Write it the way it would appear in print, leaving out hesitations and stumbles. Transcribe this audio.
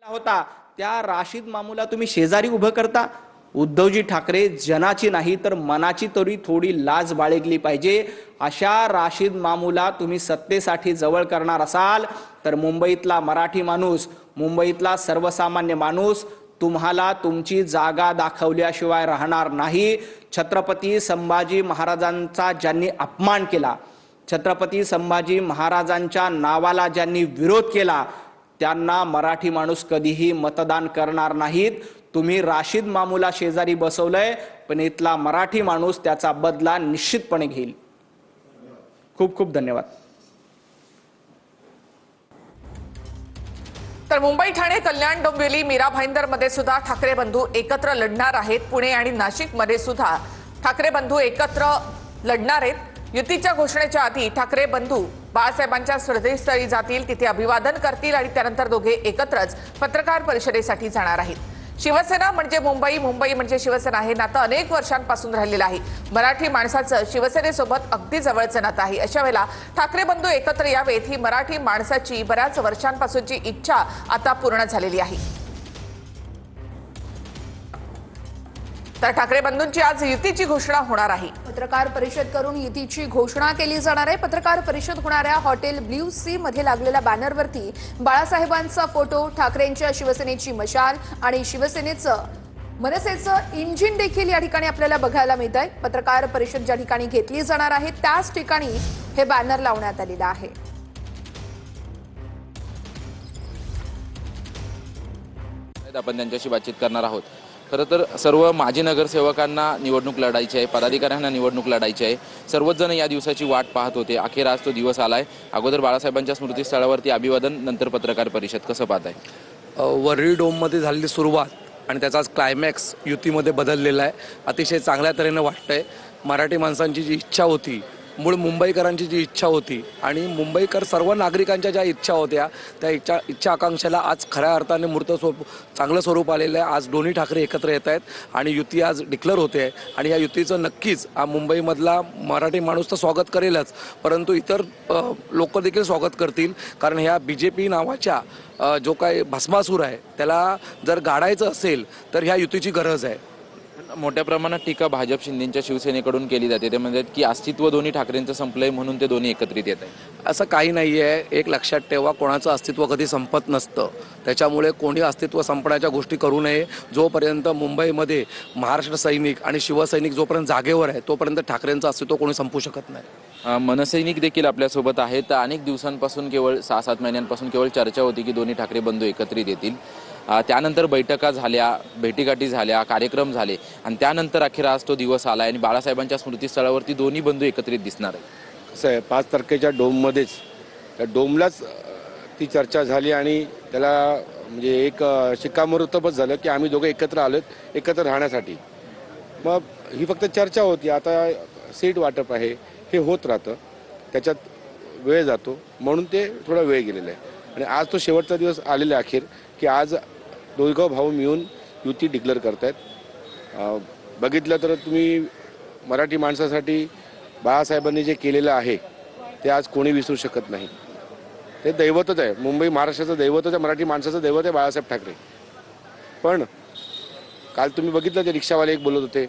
होता त्या राशीद मामूला तुम्ही शेजारी उभं करता। उद्धवजी ठाकरे जनाची नाही तर मनाची तरी थोडी लाज बाळगली पाहिजे। अशा राशीद मामूला तुम्ही सत्तेसाठी जवळ करणार असाल तर मुंबईतला मराठी माणूस, मुंबईतला सर्वसामान्य माणूस तुम्हाला तुमची जागा दाखवल्याशिवाय राहणार नाही। छत्रपती संभाजी महाराजांचा ज्यांनी अपमान केला, छत्रपती संभाजी महाराजांच्या नावाला ज्यांनी विरोध केला, त्यांना मराठी माणूस कधीही मतदान करणार नाहीत। तुम्ही राशीद मामूला शेजारी बसवलंय, पण इथला मराठी माणूस त्याचा बदला निश्चितपणे घेईल। खूप खूप धन्यवाद। तर मुंबई, ठाणे, कल्याण, डोंबिवली, मीरा भाईंदर मध्ये सुद्धा ठाकरे बंधू एकत्र लढणार आहेत। पुणे आणि नाशिक मध्ये सुद्धा ठाकरे बंधू एकत्र लढणार आहेत। युतीच्या घोषणेच्या आधी ठाकरे बंधू बाळासाहेबांच्या श्रद्धेस्थळी जातील, तिथे अभिवादन करतील आणि त्यानंतर दोघे एकत्रच पत्रकार परिषदेसाठी जाणार आहेत। शिवसेना म्हणजे मुंबई, मुंबई म्हणजे शिवसेना हे नातं अनेक वर्षांपासून राहिलेलं आहे। मराठी माणसाचं शिवसेनेसोबत अगदी जवळचं नातं आहे। अशा वेळेला ठाकरे बंधू एकत्र यावेत ही मराठी माणसाची बऱ्याच वर्षांपासूनची इच्छा आता पूर्ण झालेली आहे। तर ठाकरे बंधूंची आज युतीची घोषणा होणार आहे। पत्रकार परिषद करून युतीची घोषणा केली जाणार आहे। पत्रकार परिषद होणाऱ्या हॉटेल ब्ल्यू सी मध्ये लागलेल्या बॅनरवरती बाळासाहेबांचा फोटो, ठाकरेंच्या शिवसेनेची मशाल आणि शिवसेनेचं मनसेचं इंजिन देखील या ठिकाणी आपल्याला बघायला मिळत आहे। पत्रकार परिषद ज्या ठिकाणी घेतली जाणार आहे त्याच ठिकाणी हे बॅनर लावण्यात आलेलं आहे। आपण त्यांच्याशी बातचीत करणार आहोत। खरं तर सर्व माजी नगरसेवकांना निवडणूक लढायची आहे, पदाधिकाऱ्यांना निवडणूक लढायची आहे। सर्वच जण या दिवसाची वाट पाहत होते। अखेर आज तो दिवस आलाय। अगोदर बाळासाहेबांच्या स्मृतीस्थळावरती अभिवादन, नंतर पत्रकार परिषद, कसं पाहताय? वरळी डोममध्ये झालेली सुरुवात आणि त्याचाच क्लायमॅक्स युतीमध्ये बदललेला आहे। अतिशय चांगल्या तऱ्हेने वाटतंय। मराठी माणसांची जी इच्छा होती, मूळ मुंबईकरांची जी इच्छा होती आणि मुंबईकर सर्व नागरिकांच्या ज्या इच्छा होत्या त्या इच्छा आकांक्षेला आज खऱ्या अर्थाने चांगलं स्वरूप आलेलं आहे। आज दोन्ही ठाकरे एकत्र येत आहेत आणि युती आज डिक्लेअर होते आहे आणि या युतीचं नक्कीच मुंबईमधला मराठी माणूस तर स्वागत करेलच, परंतु इतर लोक देखील स्वागत करतील। कारण ह्या BJP नावाच्या जो काय भस्मासूर आहे त्याला जर गाडायचं असेल तर ह्या युतीची गरज आहे। मोठ्या प्रमाणात टीका भाजप शिंदेच्या शिवसेनेकडून केली जाते। ते म्हणतात की अस्तित्व दोन्ही ठाकरेंचं संपलंय म्हणून ते दोन्ही एकत्रित येत आहे। असं काही नाही आहे। एक लक्षात ठेवा, कोणाचं अस्तित्व कधी संपत नसतं। त्याच्यामुळे कोणी अस्तित्व संपण्याच्या गोष्टी करू नये। जोपर्यंत मुंबईमध्ये महाराष्ट्र सैनिक आणि शिवसैनिक जोपर्यंत जागेवर आहे तोपर्यंत ठाकरेंचं अस्तित्व कोणी संपू शकत नाही। मनसैनिक देखील आपल्यासोबत आहेत। अनेक दिवसांपासून, केवळ 6-7 महिन्यांपासून केवळ चर्चा होती की दोन्ही ठाकरे बंधू एकत्रित येतील। त्यानंतर बैठका झाल्या, भेटीगाठी झाल्या, कार्यक्रम झाले आणि त्यानंतर अखेर आज तो दिवस आला आणि बाळासाहेबांच्या स्मृतीस्थळावरती दोन्ही बंधू एकत्रित दिसणार आहे। कसं आहे, 5 तारखेच्या डोममध्येच त्या डोमलाच ती चर्चा झाली आणि त्याला म्हणजे एक शिक्कामोर्तबच झालं की आम्ही दोघं एकत्र आलोत एकत्र राहण्यासाठी। मग ही फक्त चर्चा होती। आता सीट वाटप आहे, हे होत राहतं, त्याच्यात वेळ जातो, म्हणून ते थोडा वेळ गेलेला आहे आणि आज तो शेवटचा दिवस आलेला आहे अखेर की आज दोघं भाऊ मिळून युती डिक्लेअर करतायत। बघितलं तर तुम्ही मराठी माणसासाठी बाळासाहेबांनी जे केलेलं आहे ते आज कोणी विसरू शकत नाही। ते दैवतच आहे, मुंबई महाराष्ट्राचं दैवतच आहे, मराठी माणसाचं दैवत आहे बाळासाहेब ठाकरे। पण काल तुम्ही बघितलं ते रिक्षावाले एक बोलत होते